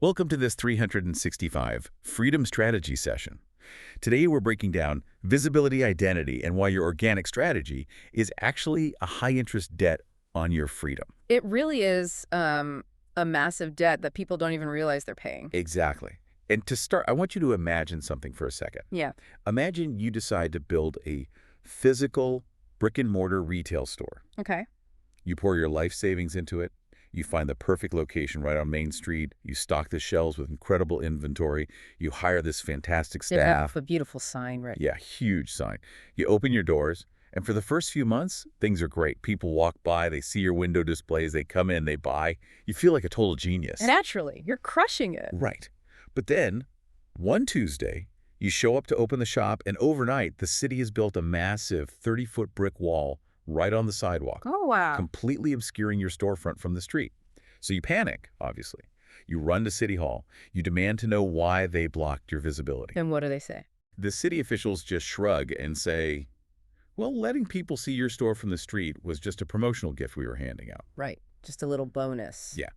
Welcome to this 365 Freedom Strategy session. Today we're breaking down visibility identity and why your organic strategy is actually a high-interest debt on your freedom. It really is a massive debt that people don't even realize they're paying. Exactly. And to start, I want you to imagine something for a second. Yeah. Imagine you decide to build a physical brick-and-mortar retail store. Okay. You pour your life savings into it. You find the perfect location right on Main Street. You stock the shelves with incredible inventory. You hire this fantastic They have staff. a beautiful sign, right? Yeah, huge sign. You open your doors, and for the first few months, things are great. People walk by, they see your window displays, they come in, they buy. You feel like a total genius. Naturally, you're crushing it. Right. But then, one Tuesday, you show up to open the shop, and overnight, the city has built a massive 30-foot brick wall right on the sidewalk, Oh, wow. completely obscuring your storefront from the street. So you panic, obviously. You run to City Hall. You demand to know why they blocked your visibility. And what do they say? The city officials just shrug and say, well, letting people see your store from the street was just a promotional gift we were handing out. Right. Just a little bonus. Yeah.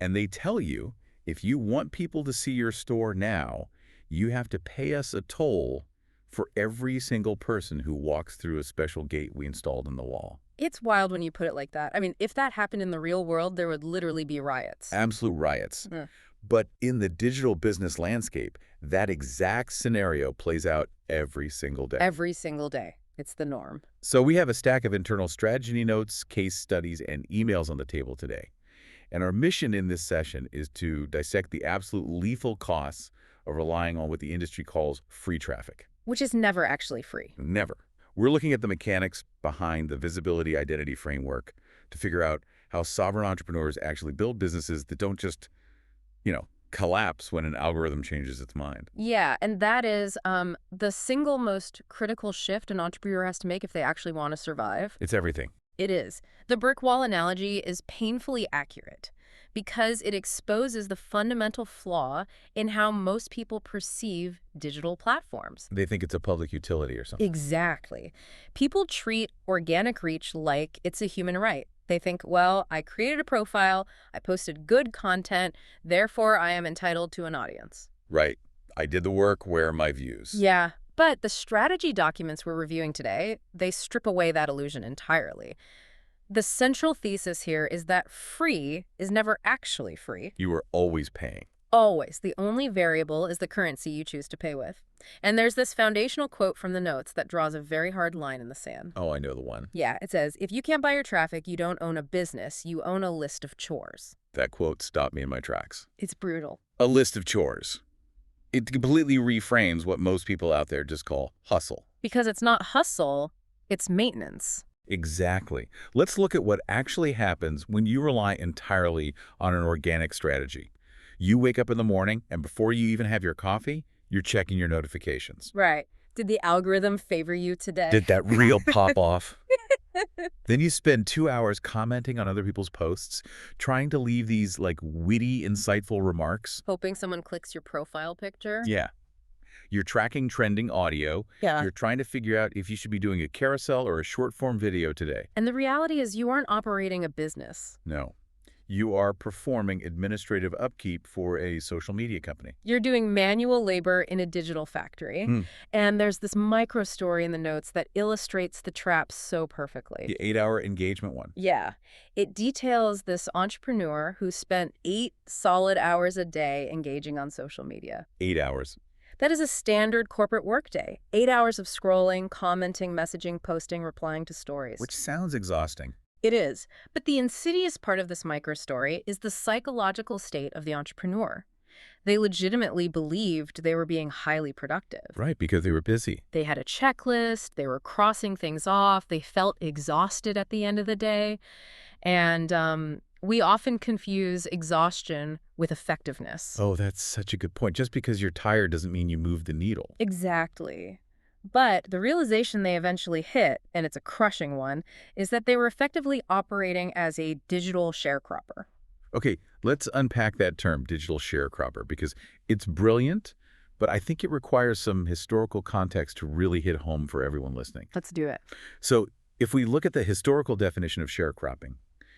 And they tell you, if you want people to see your store now, you have to pay us a toll for every single person who walks through a special gate we installed in the wall. It's wild when you put it like that. I mean, if that happened in the real world, there would literally be riots. Absolute riots. Mm. But in the digital business landscape, that exact scenario plays out every single day. Every single day. It's the norm. So we have a stack of internal strategy notes, case studies, and emails on the table today. And our mission in this session is to dissect the absolute lethal costs of relying on what the industry calls free traffic. Which is never actually free. Never. We're looking at the mechanics behind the visibility identity framework to figure out how sovereign entrepreneurs actually build businesses that don't just, collapse when an algorithm changes its mind. Yeah, and that is the single most critical shift an entrepreneur has to make if they actually want to survive. It's everything. It is. The brick wall analogy is painfully accurate because it exposes the fundamental flaw in how most people perceive digital platforms. They think it's a public utility or something. Exactly. People treat organic reach like it's a human right. They think, well, I created a profile, I posted good content, therefore I am entitled to an audience. Right. I did the work, where are my views? Yeah, but the strategy documents we're reviewing today, they strip away that illusion entirely. The central thesis here is that free is never actually free. You are always paying. Always. The only variable is the currency you choose to pay with. And there's this foundational quote from the notes that draws a very hard line in the sand. Oh, I know the one. Yeah, it says, if you can't buy your traffic, you don't own a business, you own a list of chores. That quote stopped me in my tracks. It's brutal. A list of chores. It completely reframes what most people out there just call hustle. Because it's not hustle, it's maintenance. Exactly. Let's look at what actually happens when you rely entirely on an organic strategy. You wake up in the morning, and before you even have your coffee, you're checking your notifications. Right. Did the algorithm favor you today? Did that reel pop off? Then you spend 2 hours commenting on other people's posts, trying to leave these, witty, insightful remarks. Hoping someone clicks your profile picture? Yeah. You're tracking trending audio. Yeah. You're trying to figure out if you should be doing a carousel or a short-form video today. And the reality is you aren't operating a business. No. You are performing administrative upkeep for a social media company. You're doing manual labor in a digital factory. And there's this micro story in the notes that illustrates the trap so perfectly. The 8-hour engagement one. Yeah. It details this entrepreneur who spent 8 solid hours a day engaging on social media. 8 hours. That is a standard corporate workday. 8 hours of scrolling, commenting, messaging, posting, replying to stories. Which sounds exhausting. It is. But the insidious part of this microstory is the psychological state of the entrepreneur. They legitimately believed they were being highly productive. Right, because they were busy. They had a checklist, they were crossing things off, they felt exhausted at the end of the day. And we often confuse exhaustion with effectiveness. Oh, that's such a good point. Just because you're tired doesn't mean you move the needle. Exactly. But the realization they eventually hit, and it's a crushing one, is that they were effectively operating as a digital sharecropper. Okay, let's unpack that term, digital sharecropper, because it's brilliant, but I think it requires some historical context to really hit home for everyone listening. Let's do it. So if we look at the historical definition of sharecropping,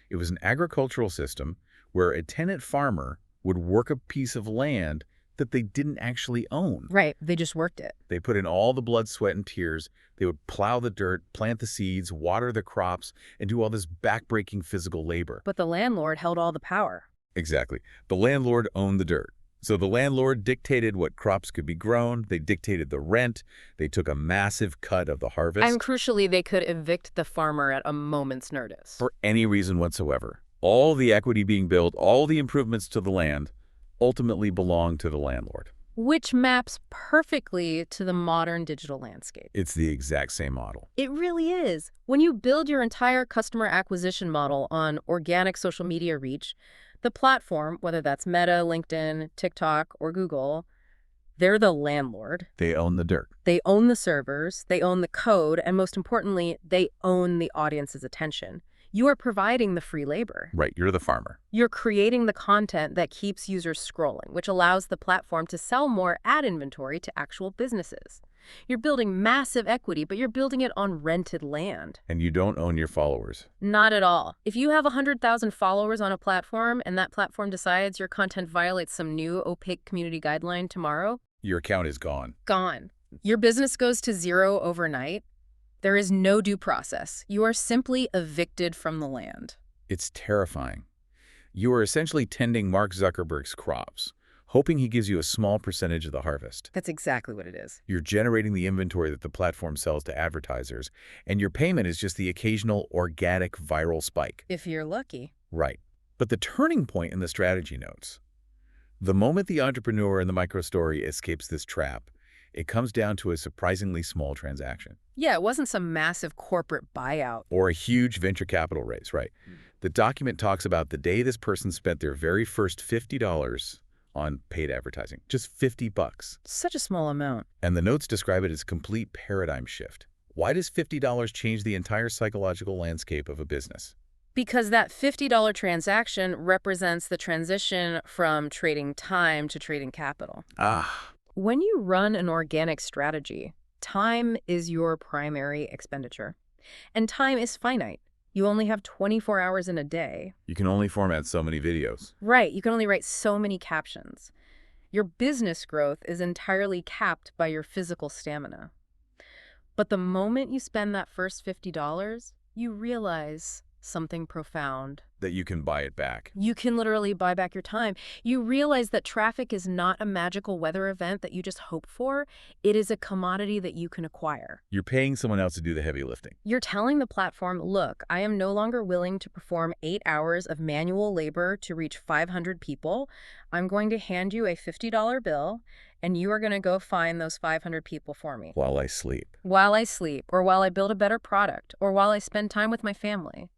it was an agricultural system where a tenant farmer would work a piece of land that they didn't actually own. Right, they just worked it. They put in all the blood, sweat, and tears. They would plow the dirt, plant the seeds, water the crops, and do all this backbreaking physical labor. But the landlord held all the power. Exactly. The landlord owned the dirt. So the landlord dictated what crops could be grown. They dictated the rent. They took a massive cut of the harvest. And crucially, they could evict the farmer at a moment's notice. For any reason whatsoever. All the equity being built, all the improvements to the land, ultimately belonged to the landlord. Which maps perfectly to the modern digital landscape. It's the exact same model. It really is. When you build your entire customer acquisition model on organic social media reach, the platform, whether that's Meta, LinkedIn, TikTok, or Google, they're the landlord. They own the dirt. They own the servers, they own the code, and most importantly, they own the audience's attention. You are providing the free labor. Right, you're the farmer. You're creating the content that keeps users scrolling, which allows the platform to sell more ad inventory to actual businesses. You're building massive equity, but you're building it on rented land. And you don't own your followers. Not at all. If you have 100,000 followers on a platform and that platform decides your content violates some new opaque community guideline tomorrow, Your account is gone. gone. Your business goes to zero overnight. There is no due process. You are simply evicted from the land. It's terrifying. You are essentially tending Mark Zuckerberg's crops, hoping he gives you a small percentage of the harvest. That's exactly what it is. You're generating the inventory that the platform sells to advertisers, and your payment is just the occasional organic viral spike. If you're lucky. Right. But the turning point in the strategy notes, the moment the entrepreneur in the microstory escapes this trap, it comes down to a surprisingly small transaction. Yeah, it wasn't some massive corporate buyout. Or a huge venture capital raise, right? The document talks about the day this person spent their very first $50 on paid advertising. Just $50. Such a small amount. And the notes describe it as a complete paradigm shift. Why does $50 change the entire psychological landscape of a business? Because that $50 transaction represents the transition from trading time to trading capital. Ah, When you run an organic strategy, time is your primary expenditure. And time is finite. You only have 24 hours in a day. you can only format so many videos. Right, you can only write so many captions. Your business growth is entirely capped by your physical stamina. But the moment you spend that first $50, you realize something profound. That you can buy it back. You can literally buy back your time. You realize that traffic is not a magical weather event that you just hope for. It is a commodity that you can acquire. You're paying someone else to do the heavy lifting. You're telling the platform, look, I am no longer willing to perform 8 hours of manual labor to reach 500 people. I'm going to hand you a $50 bill, and you are going to go find those 500 people for me. While I sleep. While I sleep, or while I build a better product, or while I spend time with my family.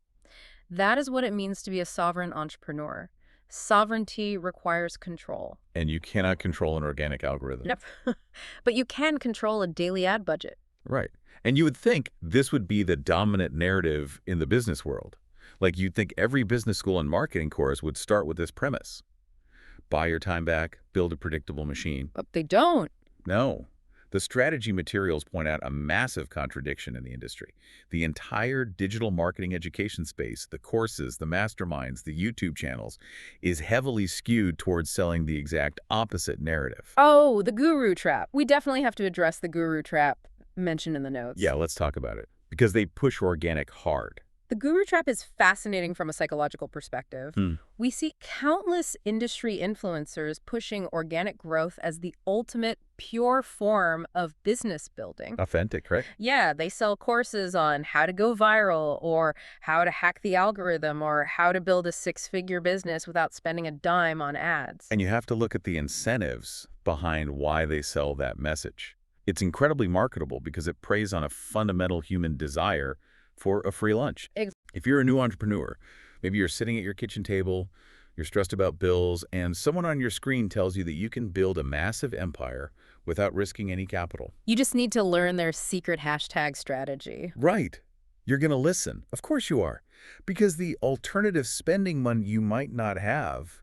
That is what it means to be a sovereign entrepreneur. Sovereignty requires control. And you cannot control an organic algorithm. Yep. But you can control a daily ad budget. Right. And you would think this would be the dominant narrative in the business world. Like you'd think every business school and marketing course would start with this premise. Buy your time back, build a predictable machine. But they don't. No. The strategy materials point out a massive contradiction in the industry. The entire digital marketing education space, the courses, the masterminds, the YouTube channels, is heavily skewed towards selling the exact opposite narrative. Oh, the guru trap. We definitely have to address the guru trap mentioned in the notes. Yeah, let's talk about it. Because they push organic hard. The guru trap is fascinating from a psychological perspective. We see countless industry influencers pushing organic growth as the ultimate pure form of business building. Authentic, correct? Yeah, they sell courses on how to go viral or how to hack the algorithm or how to build a 6-figure business without spending a dime on ads. And you have to look at the incentives behind why they sell that message. It's incredibly marketable because it preys on a fundamental human desire for a free lunch. If you're a new entrepreneur, maybe you're sitting at your kitchen table, you're stressed about bills, and someone on your screen tells you that you can build a massive empire without risking any capital. You just need to learn their secret hashtag strategy. Right. You're going to listen. Of course you are. Because the alternative spending money you might not have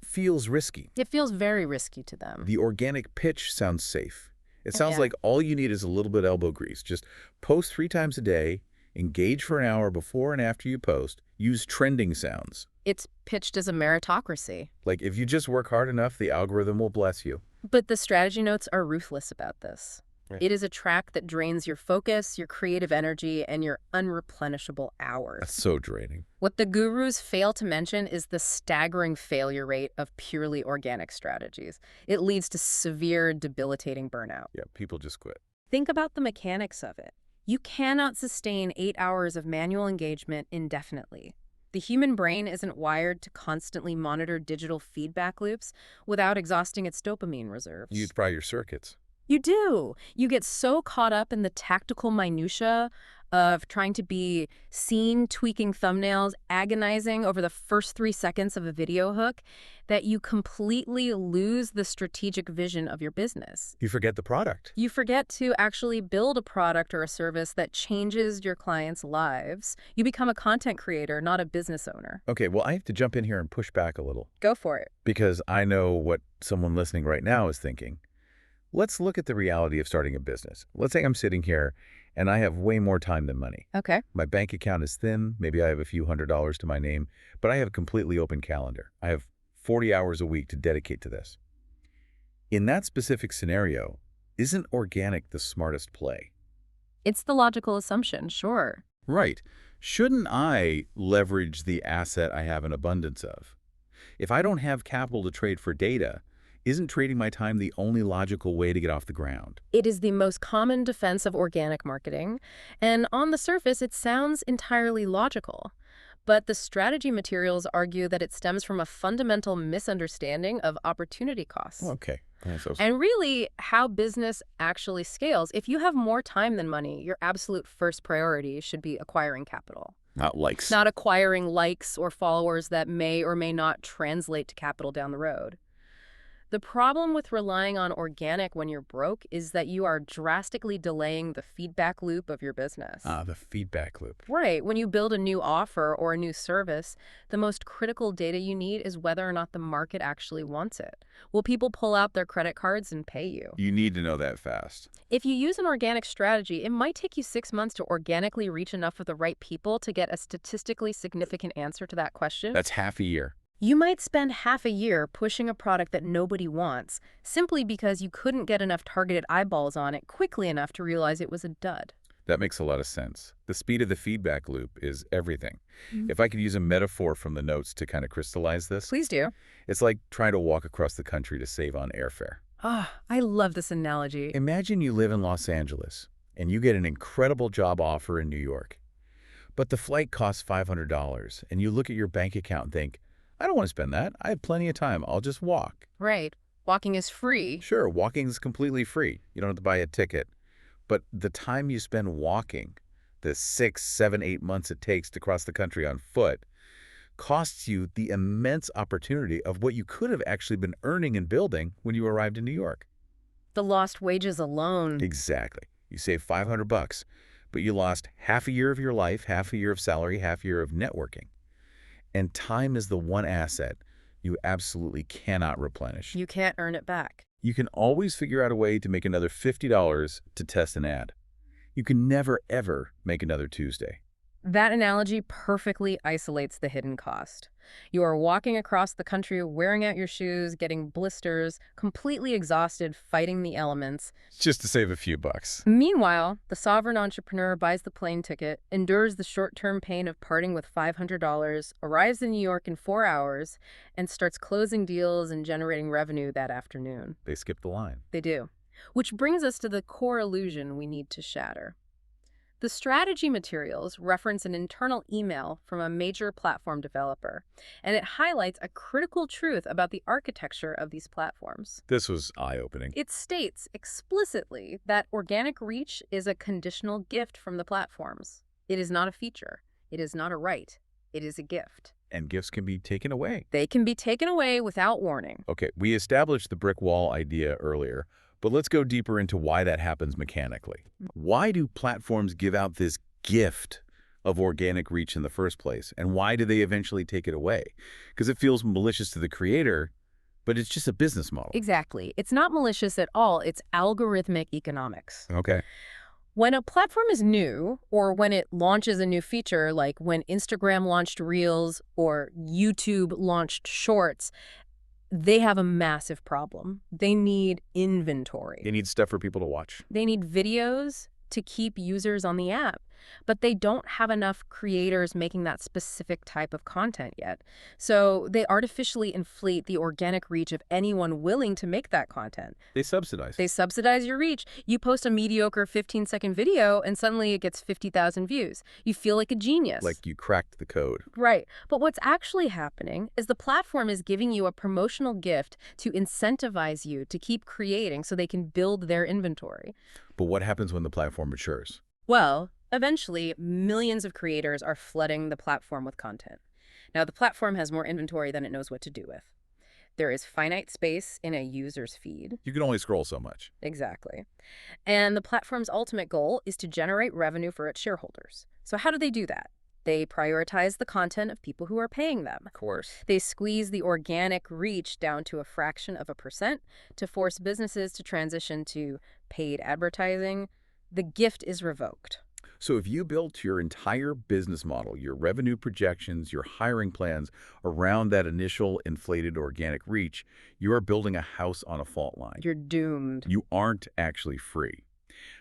feels risky. It feels very risky to them. The organic pitch sounds safe. It sounds Yeah. like all you need is a little bit of elbow grease. Just post 3 times a day, engage for an hour before and after you post, use trending sounds. It's pitched as a meritocracy. Like, if you just work hard enough, the algorithm will bless you. But the strategy notes are ruthless about this. Right. It is a track that drains your focus, your creative energy, and your unreplenishable hours. That's so draining. What the gurus fail to mention is the staggering failure rate of purely organic strategies. It leads to severe, debilitating burnout. Yeah, people just quit. Think about the mechanics of it. You cannot sustain 8 hours of manual engagement indefinitely. The human brain isn't wired to constantly monitor digital feedback loops without exhausting its dopamine reserves. You fry your circuits. You do. You get so caught up in the tactical minutia of trying to be seen, tweaking thumbnails, agonizing over the first 3 seconds of a video hook, that you completely lose the strategic vision of your business. You forget the product. You forget to actually build a product or a service that changes your clients' lives. You become a content creator, not a business owner. Okay, well, I have to jump in here and push back a little. Go for it. Because I know what someone listening right now is thinking. Let's look at the reality of starting a business. Let's say I'm sitting here and I have way more time than money. Okay. My bank account is thin. Maybe I have a few $100s to my name, but I have a completely open calendar. I have 40 hours a week to dedicate to this. In that specific scenario, isn't organic the smartest play? It's the logical assumption, sure. Right. Shouldn't I leverage the asset I have an abundance of? If I don't have capital to trade for data, isn't trading my time the only logical way to get off the ground? It is the most common defense of organic marketing, and on the surface, it sounds entirely logical. But the strategy materials argue that it stems from a fundamental misunderstanding of opportunity costs. Okay. And really, how business actually scales. If you have more time than money, your absolute first priority should be acquiring capital. Not likes. Not acquiring likes or followers that may or may not translate to capital down the road. The problem with relying on organic when you're broke is that you are drastically delaying the feedback loop of your business. The feedback loop. Right. When you build a new offer or a new service, the most critical data you need is whether or not the market actually wants it. Will people pull out their credit cards and pay you? You need to know that fast. If you use an organic strategy, it might take you 6 months to organically reach enough of the right people to get a statistically significant answer to that question. That's half a year. You might spend half a year pushing a product that nobody wants simply because you couldn't get enough targeted eyeballs on it quickly enough to realize it was a dud. That makes a lot of sense. The speed of the feedback loop is everything. If I could use a metaphor from the notes to kind of crystallize this. Please do. It's like trying to walk across the country to save on airfare. I love this analogy. Imagine you live in Los Angeles and you get an incredible job offer in New York. But the flight costs $500 and you look at your bank account and think, I don't want to spend that. I have plenty of time. I'll just walk. Right. Walking is free. Sure, walking is completely free. You don't have to buy a ticket. But the time you spend walking, the 6, 7, 8 months it takes to cross the country on foot, costs you the immense opportunity of what you could have actually been earning and building when you arrived in New York. The lost wages alone. Exactly. You save $500, but you lost half a year of your life, half a year of salary, half a year of networking. And time is the one asset you absolutely cannot replenish. You can't earn it back. You can always figure out a way to make another $50 to test an ad. You can never, ever make another Tuesday. That analogy perfectly isolates the hidden cost. You are walking across the country, wearing out your shoes, getting blisters, completely exhausted, fighting the elements. Just to save a few bucks. Meanwhile, the sovereign entrepreneur buys the plane ticket, endures the short-term pain of parting with $500, arrives in New York in 4 hours, and starts closing deals and generating revenue that afternoon. They skip the line. They do. Which brings us to the core illusion we need to shatter. The strategy materials reference an internal email from a major platform developer, and it highlights a critical truth about the architecture of these platforms. This was eye-opening. It states explicitly that organic reach is a conditional gift from the platforms. It is not a feature. It is not a right. It is a gift. And gifts can be taken away. They can be taken away without warning. Okay, we established the brick wall idea earlier, but let's go deeper into why that happens mechanically. Why do platforms give out this gift of organic reach in the first place? And why do they eventually take it away? Because it feels malicious to the creator, but it's just a business model. Exactly. It's not malicious at all. It's algorithmic economics. Okay. When a platform is new, or when it launches a new feature, like when Instagram launched Reels or YouTube launched Shorts, they have a massive problem. They need inventory. They need stuff for people to watch. They need videos to keep users on the app, but they don't have enough creators making that specific type of content yet. So they artificially inflate the organic reach of anyone willing to make that content. They subsidize. They subsidize your reach. You post a mediocre 15-second video and suddenly it gets 50,000 views. You feel like a genius. Like you cracked the code. Right. But what's actually happening is the platform is giving you a promotional gift to incentivize you to keep creating so they can build their inventory. But what happens when the platform matures? Well, eventually, millions of creators are flooding the platform with content. Now, the platform has more inventory than it knows what to do with. There is finite space in a user's feed. You can only scroll so much. Exactly. And the platform's ultimate goal is to generate revenue for its shareholders. So how do they do that? They prioritize the content of people who are paying them. Of course. They squeeze the organic reach down to a fraction of a percent to force businesses to transition to paid advertising. The gift is revoked. So if you built your entire business model, your revenue projections, your hiring plans around that initial inflated organic reach, you are building a house on a fault line. You're doomed. You aren't actually free.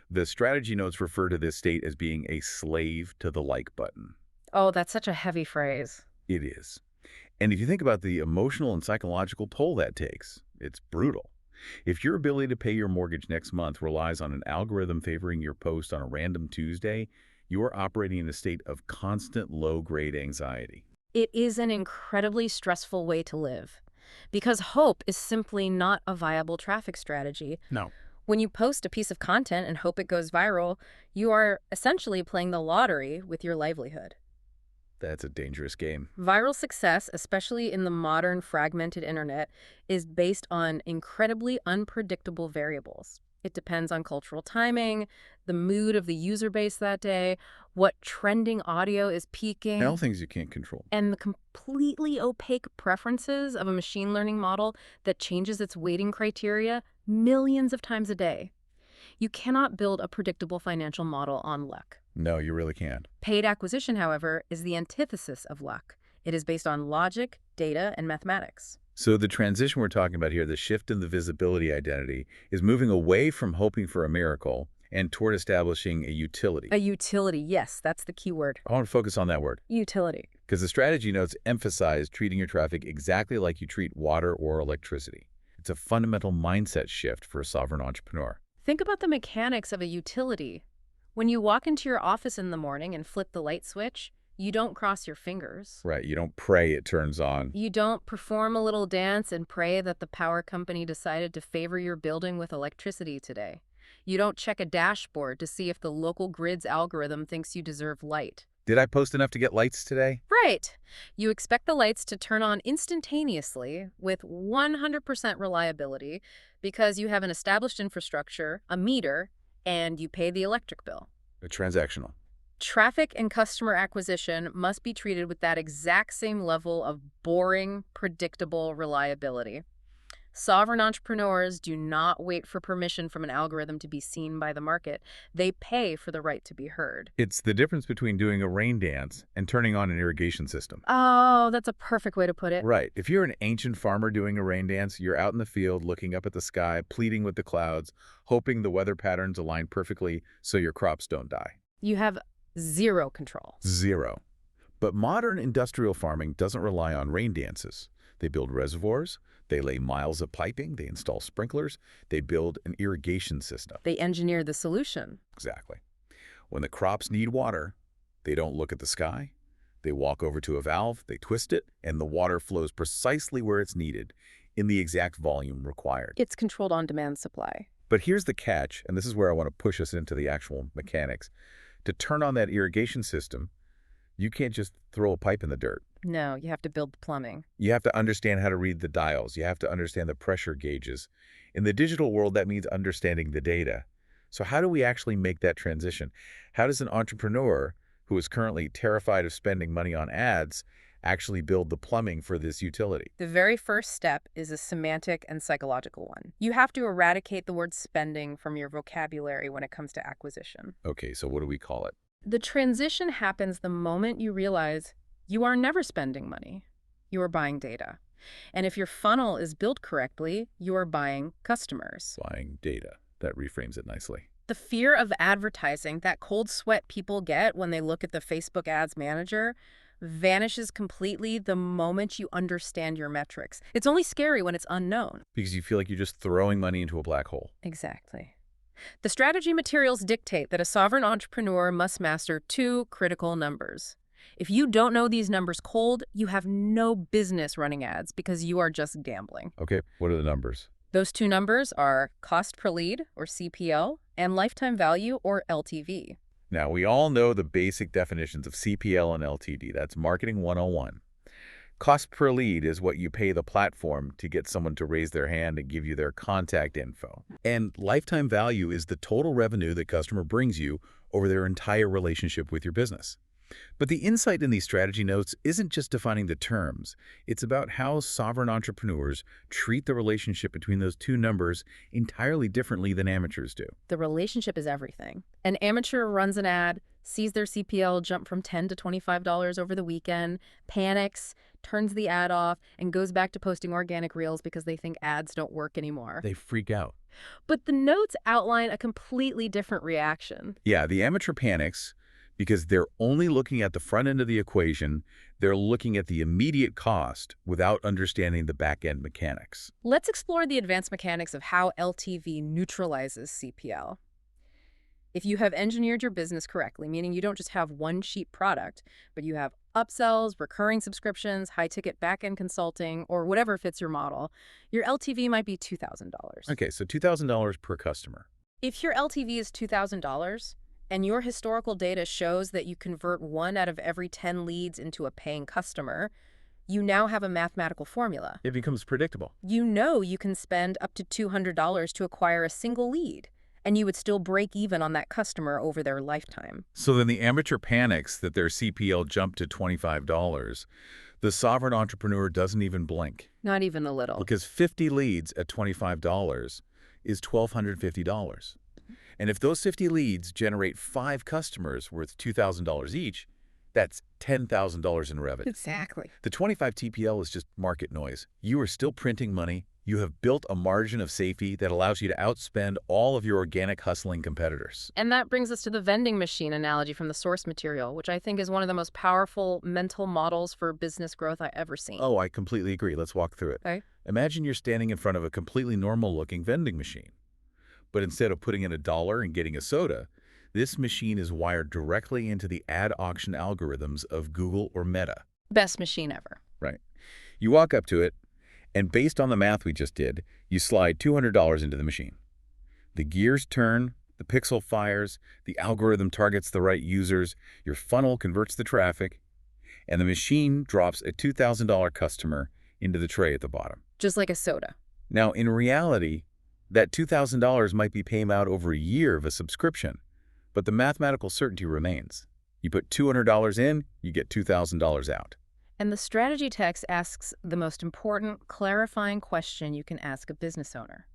The strategy notes refer to this state as being a slave to the like button. Oh, that's such a heavy phrase. It is. And if you think about the emotional and psychological toll that takes, it's brutal. If your ability to pay your mortgage next month relies on an algorithm favoring your post on a random Tuesday, you are operating in a state of constant low-grade anxiety. It is an incredibly stressful way to live because hope is simply not a viable traffic strategy. No. When you post a piece of content and hope it goes viral, you are essentially playing the lottery with your livelihood. That's a dangerous game. Viral success, especially in the modern fragmented internet, is based on incredibly unpredictable variables. It depends on cultural timing, the mood of the user base that day, what trending audio is peaking, All things you can't control. and the completely opaque preferences of a machine learning model that changes its weighting criteria millions of times a day. You cannot build a predictable financial model on luck. No, you really can't. Paid acquisition, however, is the antithesis of luck. It is based on logic, data, and mathematics. So the transition we're talking about here, the shift in the visibility identity, is moving away from hoping for a miracle and toward establishing a utility. A utility, yes, that's the key word. I want to focus on that word, Utility. because the strategy notes emphasize treating your traffic exactly like you treat water or electricity. It's a fundamental mindset shift for a sovereign entrepreneur. Think about the mechanics of a utility. When you walk into your office in the morning and flip the light switch, you don't cross your fingers. Right, you don't pray it turns on. You don't perform a little dance and pray that the power company decided to favor your building with electricity today. You don't check a dashboard to see if the local grid's algorithm thinks you deserve light. Did I post enough to get lights today? Right. You expect the lights to turn on instantaneously with 100% reliability because you have an established infrastructure, a meter, and you pay the electric bill. Transactional. Traffic and customer acquisition must be treated with that exact same level of boring, predictable reliability. Sovereign entrepreneurs do not wait for permission from an algorithm to be seen by the market. They pay for the right to be heard. It's the difference between doing a rain dance and turning on an irrigation system. Oh, that's a perfect way to put it. Right. If you're an ancient farmer doing a rain dance, you're out in the field looking up at the sky, pleading with the clouds, hoping the weather patterns align perfectly so your crops don't die. You have zero control. Zero. But modern industrial farming doesn't rely on rain dances. They build reservoirs, they lay miles of piping, they install sprinklers, they build an irrigation system. They engineer the solution. Exactly. When the crops need water, they don't look at the sky. They walk over to a valve, they twist it, and the water flows precisely where it's needed, in the exact volume required. It's controlled on-demand supply. But here's the catch, and this is where I want to push us into the actual mechanics. To turn on that irrigation system, you can't just throw a pipe in the dirt. No, you have to build the plumbing. You have to understand how to read the dials. You have to understand the pressure gauges. In the digital world, that means understanding the data. So how do we actually make that transition? How does an entrepreneur who is currently terrified of spending money on ads actually build the plumbing for this utility? The very first step is a semantic and psychological one. You have to eradicate the word spending from your vocabulary when it comes to acquisition. Okay, so what do we call it? The transition happens the moment you realize you are never spending money. You are buying data. And if your funnel is built correctly, you are buying customers. Buying data. That reframes it nicely. The fear of advertising, that cold sweat people get when they look at the Facebook Ads Manager, vanishes completely the moment you understand your metrics. It's only scary when it's unknown. Because you feel like you're just throwing money into a black hole. Exactly. The strategy materials dictate that a sovereign entrepreneur must master two critical numbers. If you don't know these numbers cold, you have no business running ads because you are just gambling. Okay, what are the numbers? Those two numbers are cost per lead, or CPL, and lifetime value, or LTV. Now, we all know the basic definitions of CPL and LTD. That's Marketing 101. Cost per lead is what you pay the platform to get someone to raise their hand and give you their contact info. And lifetime value is the total revenue the customer brings you over their entire relationship with your business. But the insight in these strategy notes isn't just defining the terms. It's about how sovereign entrepreneurs treat the relationship between those two numbers entirely differently than amateurs do. The relationship is everything. An amateur runs an ad, sees their CPL jump from $10 to $25 over the weekend, panics, turns the ad off, and goes back to posting organic reels because they think ads don't work anymore. They freak out. But the notes outline a completely different reaction. Yeah, the amateur panics because they're only looking at the front end of the equation. They're looking at the immediate cost without understanding the back-end mechanics. Let's explore the advanced mechanics of how LTV neutralizes CPL. If you have engineered your business correctly, meaning you don't just have one cheap product, but you have upsells, recurring subscriptions, high-ticket back-end consulting, or whatever fits your model, your LTV might be $2,000. Okay, so $2,000 per customer. If your LTV is $2,000, and your historical data shows that you convert 1 out of every 10 leads into a paying customer, you now have a mathematical formula. It becomes predictable. You know you can spend up to $200 to acquire a single lead, and you would still break even on that customer over their lifetime. So then the amateur panics that their CPL jumped to $25. The sovereign entrepreneur doesn't even blink. Not even a little. Because 50 leads at $25 is $1,250. And if those 50 leads generate 5 customers worth $2,000 each, that's $10,000 in revenue. Exactly. The 25 TPL is just market noise. You are still printing money. You have built a margin of safety that allows you to outspend all of your organic hustling competitors. And that brings us to the vending machine analogy from the source material, which I think is one of the most powerful mental models for business growth I've ever seen. Oh, I completely agree. Let's walk through it. Okay. Imagine you're standing in front of a completely normal-looking vending machine. But instead of putting in $1 and getting a soda, this machine is wired directly into the ad auction algorithms of Google or Meta. Best machine ever. Right. You walk up to it, and based on the math we just did, you slide $200 into the machine. The gears turn, the pixel fires, the algorithm targets the right users, your funnel converts the traffic, and the machine drops a $2,000 customer into the tray at the bottom. Just like a soda. Now, in reality, that $2,000 might be paying out over a year of a subscription, but the mathematical certainty remains. You put $200 in, you get $2,000 out. And the strategy text asks the most important, clarifying question you can ask a business owner.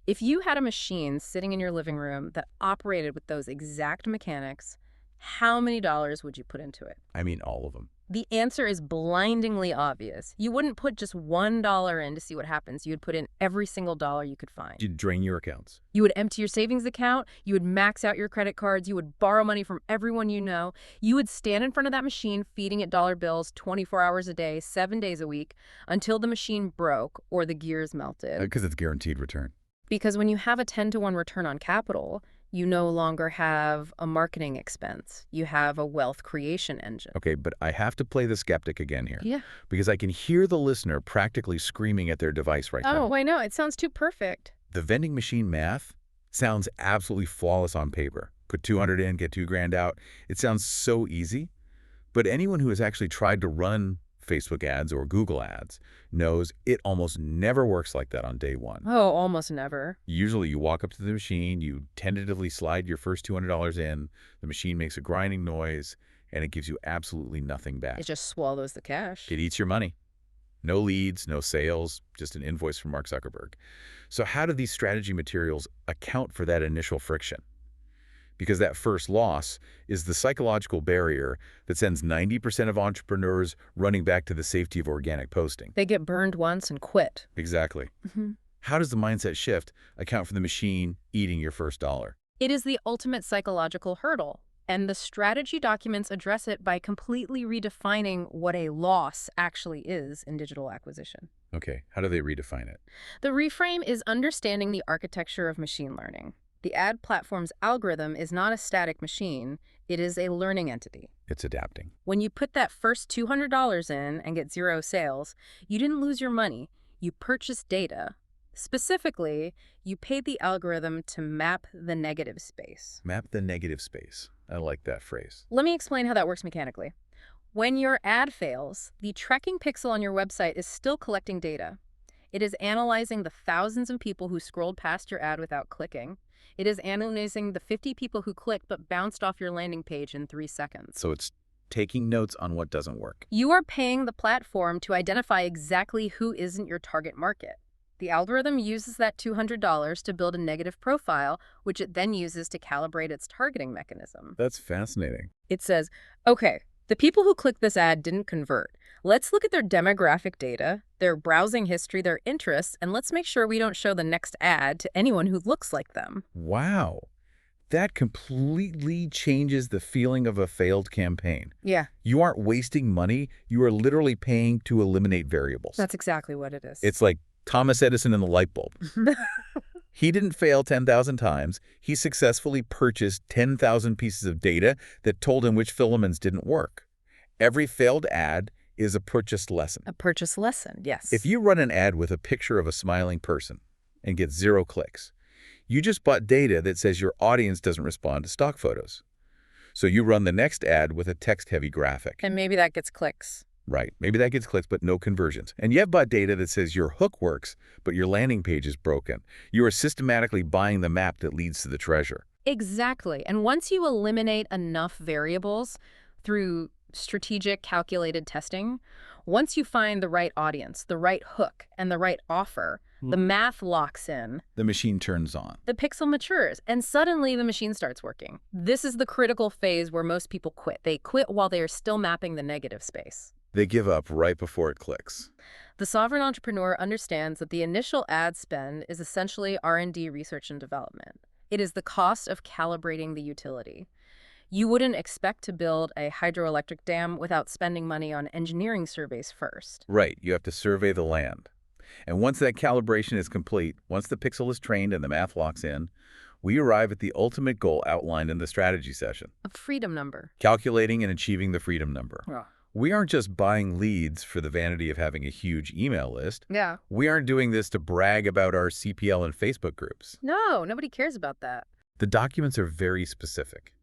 If you had a machine sitting in your living room that operated with those exact mechanics, how many dollars would you put into it? I mean, all of them. The answer is blindingly obvious. You wouldn't put just $1 in to see what happens. You would put in every single dollar you could find. You'd drain your accounts. You would empty your savings account. You would max out your credit cards. You would borrow money from everyone you know. You would stand in front of that machine feeding it dollar bills 24 hours a day, 7 days a week, until the machine broke or the gears melted. Because it's guaranteed return. Because when you have a 10-to-1 return on capital, you no longer have a marketing expense. You have a wealth creation engine. Okay, but I have to play the skeptic again here. Yeah. Because I can hear the listener practically screaming at their device right now. Oh, I know. It sounds too perfect. The vending machine math sounds absolutely flawless on paper. Put 200 in, get $2,000 out. It sounds so easy. But anyone who has actually tried to run Facebook ads or Google ads knows it almost never works like that on day one. Oh, almost never. Usually you walk up to the machine, you tentatively slide your first $200 in, the machine makes a grinding noise, and it gives you absolutely nothing back. It just swallows the cash. It eats your money. No leads, no sales, just an invoice from Mark Zuckerberg. So how do these strategy materials account for that initial friction? Because that first loss is the psychological barrier that sends 90% of entrepreneurs running back to the safety of organic posting. They get burned once and quit. Exactly. Mhm. How does the mindset shift account for the machine eating your first dollar? It is the ultimate psychological hurdle, and the strategy documents address it by completely redefining what a loss actually is in digital acquisition. Okay, how do they redefine it? The reframe is understanding the architecture of machine learning. The ad platform's algorithm is not a static machine, it is a learning entity. It's adapting. When you put that first $200 in and get 0 sales, you didn't lose your money, you purchased data. Specifically, you paid the algorithm to map the negative space. Map the negative space. I like that phrase. Let me explain how that works mechanically. When your ad fails, the tracking pixel on your website is still collecting data. It is analyzing the thousands of people who scrolled past your ad without clicking. It is analyzing the 50 people who clicked but bounced off your landing page in 3 seconds. So it's taking notes on what doesn't work. You are paying the platform to identify exactly who isn't your target market. The algorithm uses that $200 to build a negative profile, which it then uses to calibrate its targeting mechanism. That's fascinating. It says, okay, the people who clicked this ad didn't convert. Let's look at their demographic data, their browsing history, their interests, and let's make sure we don't show the next ad to anyone who looks like them. Wow. That completely changes the feeling of a failed campaign. Yeah, You aren't wasting money. You are literally paying to eliminate variables. that's exactly what it is. It's like Thomas Edison and the light bulb. He didn't fail 10,000 times. He successfully purchased 10,000 pieces of data that told him which filaments didn't work. Every failed ad is a purchased lesson. A purchase lesson, yes. If you run an ad with a picture of a smiling person and get 0 clicks, you just bought data that says your audience doesn't respond to stock photos. So you run the next ad with a text-heavy graphic. And maybe that gets clicks. Right. Maybe that gets clicks, but no conversions. And you have bought data that says your hook works, but your landing page is broken. You are systematically buying the map that leads to the treasure. Exactly. And once you eliminate enough variables through strategic, calculated testing, once you find the right audience, the right hook, and the right offer, the math locks in. The machine turns on. The pixel matures, and suddenly the machine starts working. This is the critical phase where most people quit. They quit while they are still mapping the negative space. They give up right before it clicks. The sovereign entrepreneur understands that the initial ad spend is essentially R&D, research and development. It is the cost of calibrating the utility. You wouldn't expect to build a hydroelectric dam without spending money on engineering surveys first. Right. You have to survey the land. And once that calibration is complete, once the pixel is trained and the math locks in, we arrive at the ultimate goal outlined in the strategy session. A freedom number. Calculating and achieving the freedom number. Yeah. We aren't just buying leads for the vanity of having a huge email list. Yeah. We aren't doing this to brag about our CPL and Facebook groups. No, nobody cares about that. The documents are very specific.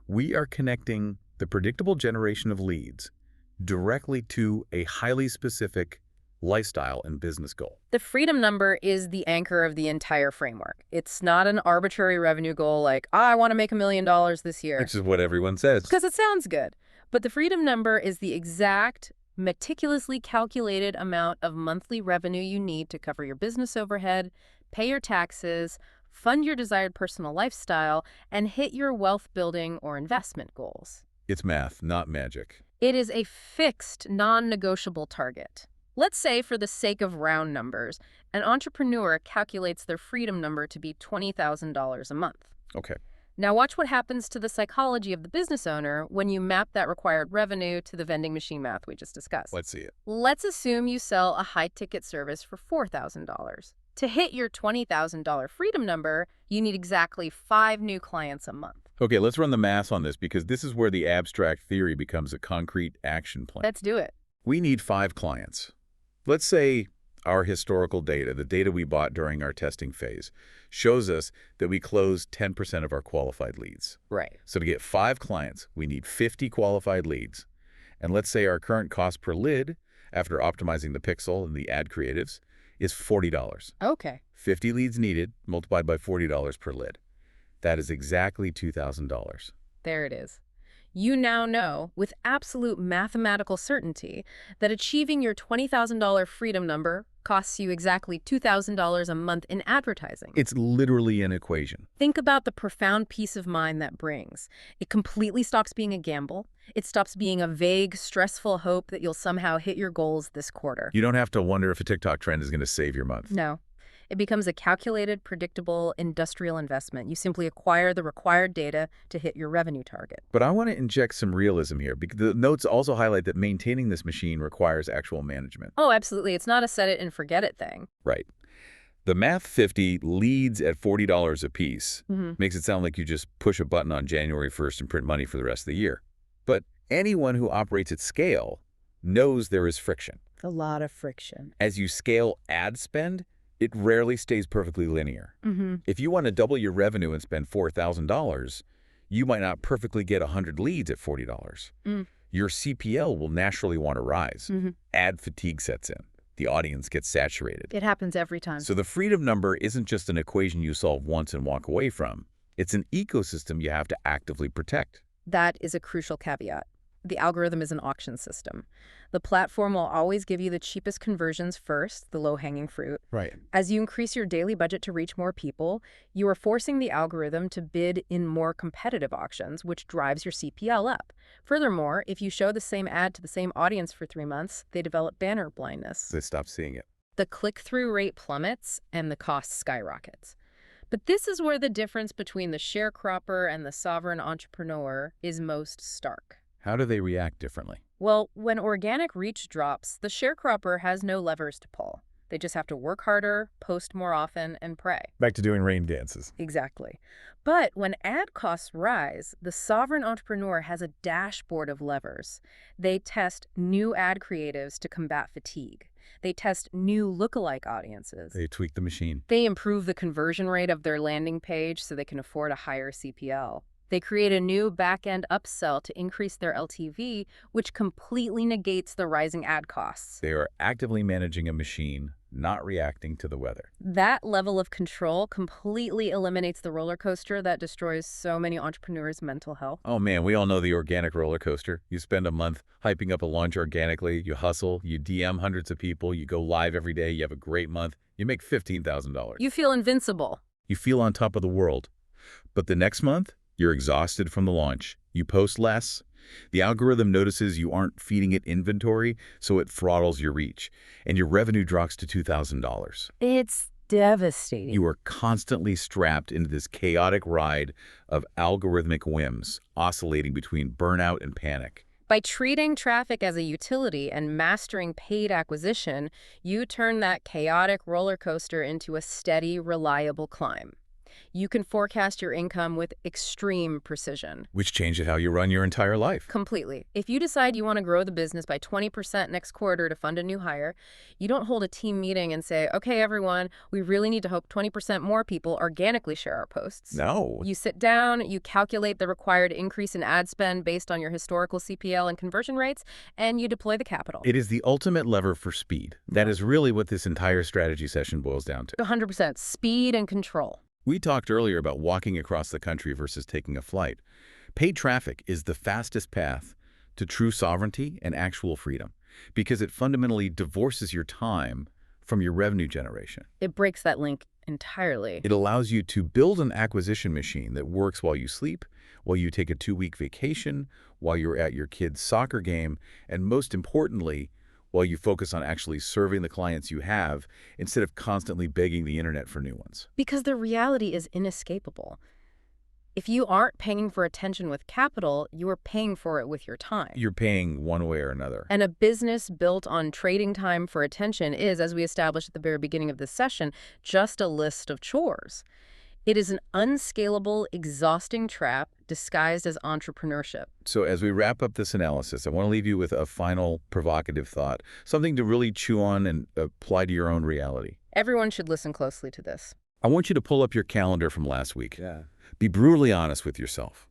We are connecting the predictable generation of leads directly to a highly specific lifestyle and business goal. The freedom number is the anchor of the entire framework. It's not an arbitrary revenue goal like, I want to make $1 million this year. Which is what everyone says. Because it sounds good. But the freedom number is the exact, meticulously calculated amount of monthly revenue you need to cover your business overhead, pay your taxes, fund your desired personal lifestyle, and hit your wealth building or investment goals. It's math, not magic. It is a fixed, non-negotiable target. Let's say, for the sake of round numbers, an entrepreneur calculates their freedom number to be $20,000 a month. Okay. Now watch what happens to the psychology of the business owner when you map that required revenue to the vending machine math we just discussed. Let's see it. Let's assume you sell a high-ticket service for $4,000. To hit your $20,000 freedom number, you need exactly 5 new clients a month. Okay, let's run the math on this because this is where the abstract theory becomes a concrete action plan. Let's do it. We need 5 clients. Let's say our historical data, the data we bought during our testing phase, shows us that we closed 10% of our qualified leads. Right. So to get 5 clients, we need 50 qualified leads. And let's say our current cost per lead, after optimizing the pixel and the ad creatives, is $40. Okay. 50 leads needed, multiplied by $40 per lead. That is exactly $2,000. There it is. You now know, with absolute mathematical certainty, that achieving your $20,000 freedom number costs you exactly $2,000 a month in advertising. It's literally an equation. Think about the profound peace of mind that brings. It completely stops being a gamble. It stops being a vague, stressful hope that you'll somehow hit your goals this quarter. You don't have to wonder if a TikTok trend is going to save your month. No. It becomes a calculated, predictable, industrial investment. You simply acquire the required data to hit your revenue target. But I want to inject some realism here, because the notes also highlight that maintaining this machine requires actual management. Oh, absolutely. It's not a set it and forget it thing. Right. The Math 50 leads at $40 a piece. Mm-hmm. Makes it sound like you just push a button on January 1st and print money for the rest of the year. But anyone who operates at scale knows there is friction. A lot of friction. As you scale ad spend, it rarely stays perfectly linear. Mm-hmm. If you want to double your revenue and spend $4,000, you might not perfectly get 100 leads at $40. Mm. Your CPL will naturally want to rise. Mm-hmm. Ad fatigue sets in. The audience gets saturated. It happens every time. So the freedom number isn't just an equation you solve once and walk away from. It's an ecosystem you have to actively protect. That is a crucial caveat. The algorithm is an auction system. The platform will always give you the cheapest conversions first, the low-hanging fruit. Right. As you increase your daily budget to reach more people, you are forcing the algorithm to bid in more competitive auctions, which drives your CPL up. Furthermore, if you show the same ad to the same audience for 3 months, they develop banner blindness. They stop seeing it. The click-through rate plummets and the cost skyrockets. But this is where the difference between the sharecropper and the sovereign entrepreneur is most stark. How do they react differently? Well, when organic reach drops, the sharecropper has no levers to pull. They just have to work harder, post more often, and pray. Back to doing rain dances. Exactly. But when ad costs rise, the sovereign entrepreneur has a dashboard of levers. They test new ad creatives to combat fatigue. They test new lookalike audiences. They tweak the machine. They improve the conversion rate of their landing page so they can afford a higher CPL. They create a new back-end upsell to increase their LTV, which completely negates the rising ad costs. They are actively managing a machine, not reacting to the weather. That level of control completely eliminates the roller coaster that destroys so many entrepreneurs' mental health. Oh man, we all know the organic roller coaster. You spend a month hyping up a launch organically, you hustle, you DM hundreds of people, you go live every day, you have a great month, you make $15,000. You feel invincible. You feel on top of the world. But the next month, you're exhausted from the launch. You post less. The algorithm notices you aren't feeding it inventory, so it throttles your reach, and your revenue drops to $2,000. It's devastating. You are constantly strapped into this chaotic ride of algorithmic whims, oscillating between burnout and panic. By treating traffic as a utility and mastering paid acquisition, you turn that chaotic roller coaster into a steady, reliable climb. You can forecast your income with extreme precision. Which changes how you run your entire life. Completely. If you decide you want to grow the business by 20% next quarter to fund a new hire, you don't hold a team meeting and say, okay, everyone, we really need to hope 20% more people organically share our posts. No. You sit down, you calculate the required increase in ad spend based on your historical CPL and conversion rates, and you deploy the capital. It is the ultimate lever for speed. That is really what this entire strategy session boils down to. 100%. Speed and control. We talked earlier about walking across the country versus taking a flight. Paid traffic is the fastest path to true sovereignty and actual freedom because it fundamentally divorces your time from your revenue generation. It breaks that link entirely. It allows you to build an acquisition machine that works while you sleep, while you take a 2-week vacation, while you're at your kid's soccer game, and most importantly, while you focus on actually serving the clients you have instead of constantly begging the internet for new ones. Because the reality is inescapable. If you aren't paying for attention with capital, you are paying for it with your time. You're paying one way or another. And a business built on trading time for attention is, as we established at the very beginning of this session, just a list of chores. It is an unscalable, exhausting trap disguised as entrepreneurship. So as we wrap up this analysis, I want to leave you with a final provocative thought, something to really chew on and apply to your own reality. Everyone should listen closely to this. I want you to pull up your calendar from last week. Yeah. Be brutally honest with yourself.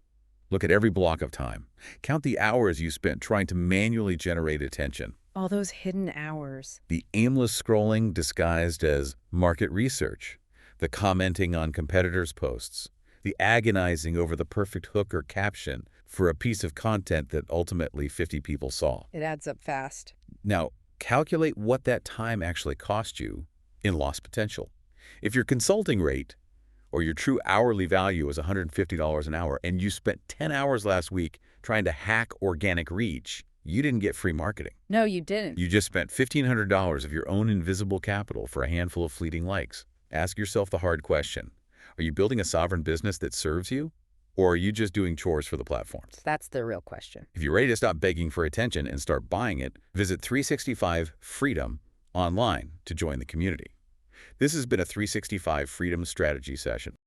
Look at every block of time. Count the hours you spent trying to manually generate attention. All those hidden hours. The aimless scrolling disguised as market research. The commenting on competitors' posts. the agonizing over the perfect hook or caption for a piece of content that ultimately 50 people saw. It adds up fast. Now, calculate what that time actually cost you in lost potential. If your consulting rate or your true hourly value is $150 an hour and you spent 10 hours last week trying to hack organic reach, you didn't get free marketing. No, you didn't. You just spent $1,500 of your own invisible capital for a handful of fleeting likes. Ask yourself the hard question. Are you building a sovereign business that serves you? Or are you just doing chores for the platforms? That's the real question. If you're ready to stop begging for attention and start buying it, visit 365 Freedom online to join the community. This has been a 365 Freedom Strategy session.